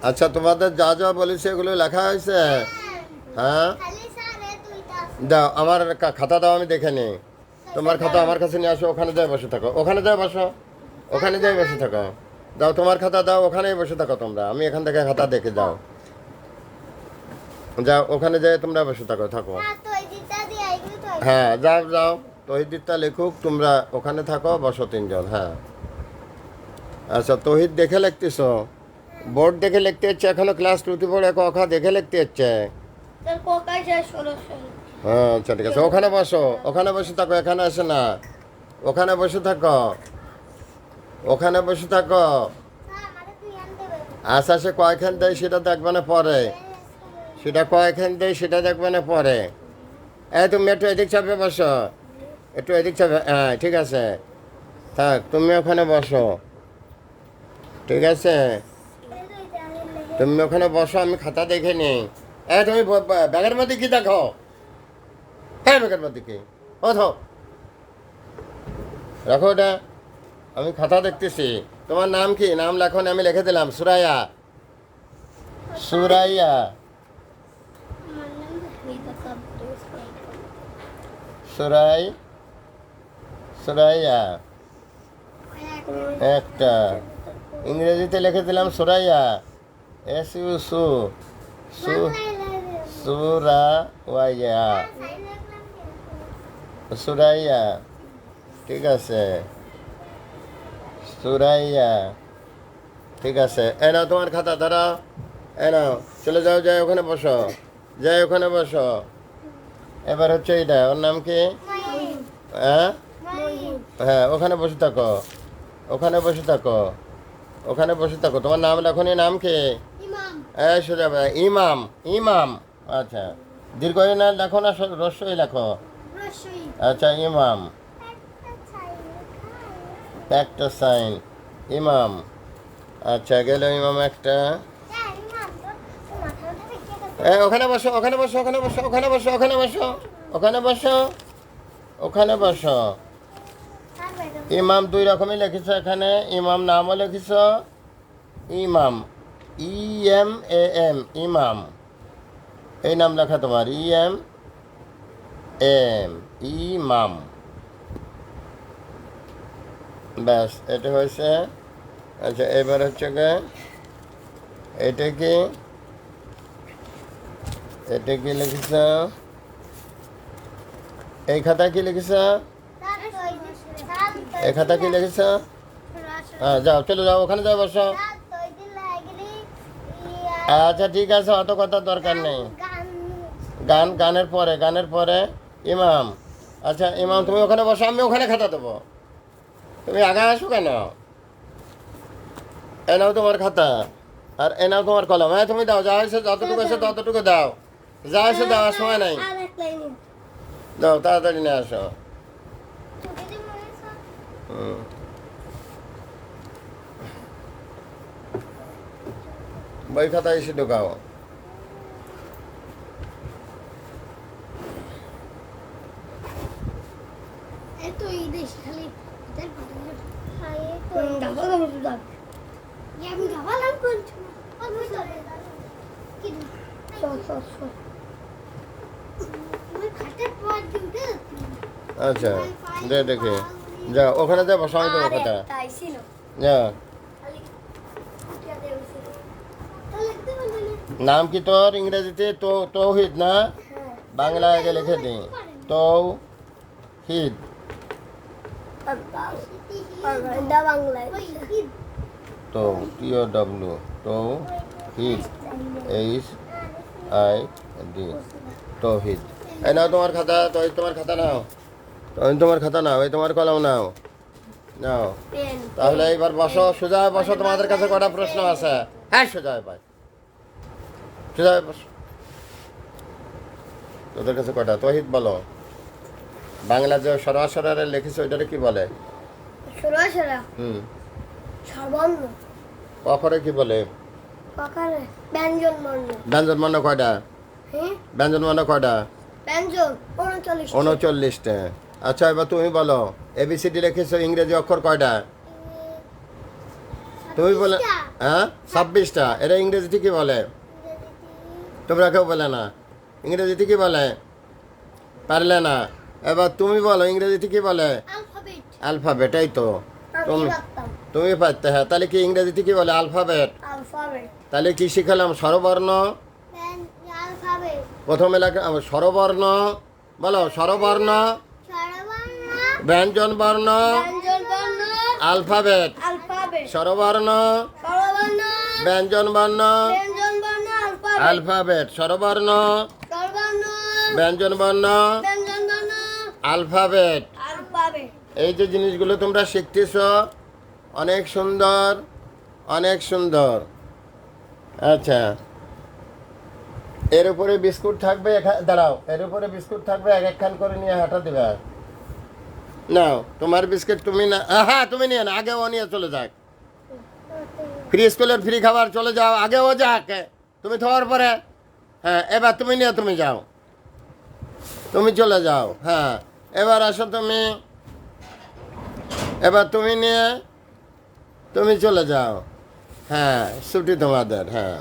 আচ্ছা, তোমাদের যা যা বলেছে এগুলো লেখা হয়েছে? হ্যাঁ, দাও আমার খাতা দাও, আমি দেখে নিই। তোমার খাতা আমার কাছে নিয়ে আসো, ওখানে যাই বসে থাকো, ওখানে যাই বসো, ওখানে যাই বসে থাকো। দাও তোমার খাতা দাও, ওখানেই বসে থাকো তোমরা, আমি এখান থেকে খাতা দেখে যাও। যাও ওখানে যাই তোমরা বসে থাকো থাকো। হ্যাঁ যাও যাও, তহিদটা লেখুক, তোমরা ওখানে থাকো বসো তিনজন। হ্যাঁ আচ্ছা, তহিদ দেখে লিখতেছ, বোর্ড দেখে লিখতে হচ্ছে, এখনো ক্লাস টুতে পড়ে কথা দেখে লিখতে হচ্ছে। হ্যাঁ আচ্ছা ঠিক আছে, ওখানে বসো, ওখানে বসে থাকো, এখানে আসে না, ওখানে বসে থাকো, ওখানে বসে থাকো। আচ্ছা সে কয়খান দেয় সেটা দেখবে না পরে, সেটা কয়খান দেয় সেটা দেখবে না পরে। তুমি একটু এদিক চাপে বসো, একটু এদিক চাপে, হ্যাঁ ঠিক আছে থাক, তুমি ওখানে বসো, ঠিক আছে তুমি ওখানে বসো, আমি খাতা দেখে নিই। তুমি ব্যাগের মধ্যে কি দেখো? হ্যাঁ ব্যাগের মধ্যে কি ওঠো, রাখো ওটা, আমি খাতা দেখতেছি। তোমার নাম কি? নাম লেখো, আমি লিখে দিলাম সুরাইয়া। সুরাইয়া, সুরাই, সুরাইয়া একটা, ইংরেজিতে লিখে দিলাম সুরাইয়া, এস ইউ সু, সু, সুরাইয়া, সুরাইয়া, ঠিক আছে সুরাইয়া, ঠিক আছে। এ নাও তোমার খাতা ধরো, এ নাও চলে যাও, যাই ওখানে বসো, যাই ওখানে বসো। এবার হচ্ছে এইটা, ওর নাম কি? হ্যাঁ হ্যাঁ, ওখানে বসে থাকো, ওখানে বসে থাকো, ওখানে বসে থাকো। তোমার নাম লেখো নি, নাম কি? এই সোজা ইমাম, ইমাম। আচ্ছা দীর্ঘ না লেখো না, রস্যই লেখো। আচ্ছা ইমাম, একটা সাইন, ইমাম। আচ্ছা গেল ইমাম একটা। ওখানে বসো, ওখানে বসো, ওখানে বসো, ওখানে বসো, ওখানে বসো, ওখানে বসো, ওখানে বসো। ইমাম দুই রকমই লিখেছ এখানে, ইমাম নামও লিখেছ, ইমাম, EMAM, ইমাম, এই নাম লেখা তোমার, EMAM, ইমাম। ব্যাস এটা হয়েছে। আচ্ছা এবার হচ্ছে গে, এটা কি, এটা কি লিখেছ? এই খাতা কি লিখেছ? এই খাতা কি লিখেছ? হ্যাঁ যাও চলে যাও, ওখানে যাও বসো। আচ্ছা ঠিক আছে, অত কথার দরকার নেই। গান, গানের পরে, গানের পরে ইমাম। আচ্ছা ইমাম তুমি ওখানে বসো, আমি ওখানে খাতা দেবো, তুমি আগে আসো কেন? এ নাও তোমার খাতা, আর এ নাও তোমার কলম। হ্যাঁ তুমি দাও, যা এসে যতটুকু এসে ততটুকু দাও, যা এসে দেওয়ার সময় নাই, দাও তাড়াতাড়ি নিয়ে আসো। বই খাতা এসে ঢোকাও। আচ্ছা দে দেখে যা, ওখানে যা বসো, আমি তোমার খাতা, যা। নাম কি তোর ইংরেজিতে? তৌহিদ না, বাংলা আগে লিখে দিই, তৌহিদ, TOW, তৌহিদ, HID, তৌহিদ। এই নাও তোমার খাতা, তৌহিদ তোমার খাতা নাও, তৌহিদ তোমার খাতা নাও, এই তোমার কলম নাও, নাও। তাহলে এইবার বসো, সোজা বসো, তোমাদের কাছে কটা প্রশ্ন আছে। হ্যাঁ সোজা ভাই, সোজা বসো। তোদের কাছে কটা? তৌহিদ বলো, বাংলা যে সরাসরি লিখেছে ওইটারে কি বলে? হুম, অক্ষরে কি বলে? ব্যঞ্জন বর্ণ কয়টা? ব্যঞ্জন বর্ণ কয়টা? 39টা। আচ্ছা এবার তুমি বলো, ABCD লিখেছো, ইংরেজি অক্ষর কয়টা? তুমি বলে হ্যাঁ 26টা। এটা ইংরেজিতে কি বলে? তোমরা কেউ বলে না। ইংরেজিতে কি বলে? পারলে না। এবার তুমি বলো ইংরেজিতে কি বলে? অ্যালফাবেট। এই তো তুমি পারতে। হ্যাঁ, তাহলে কি ইংরেজিতে কি বলে? অ্যালফাবেট। তাহলে কি শিখালাম? স্বরবর্ণ। প্রথমে লেখা স্বরবর্ণ। বলো স্বরবর্ণ, ব্যঞ্জন বর্ণ, অ্যালফাবেট। স্বরবর্ণ, ব্যঞ্জন বর্ণ, অ্যালফাবেট। স্বরবর্ণ, ব্যঞ্জন বর্ণ, অ্যালফাবেট। এই যে জিনিসগুলো তোমরা শিখতেছ, অনেক সুন্দর, অনেক সুন্দর। আচ্ছা, এর উপরে বিস্কুট থাকবে। দাঁড়াও, এর উপরে বিস্কুট থাকবে, এক একখান করে নিয়ে হাঁটা দেবে। নাও তোমার বিস্কুট তুমি না। হ্যাঁ, তুমি নিয়ে না, আগে ও নিয়ে চলে যাক। ফ্রি স্কুলের ফ্রি খাবার চলে যাও, আগে ও যাক, তুমি খাওয়ার পরে। হ্যাঁ, এবার তুমি নিয়ে তুমি যাও, তুমি চলে যাও। হ্যাঁ, এবার আসো তুমি, এবার তুমি নিয়ে তুমি চলে যাও। হ্যাঁ, ছুটি তোমাদের। হ্যাঁ।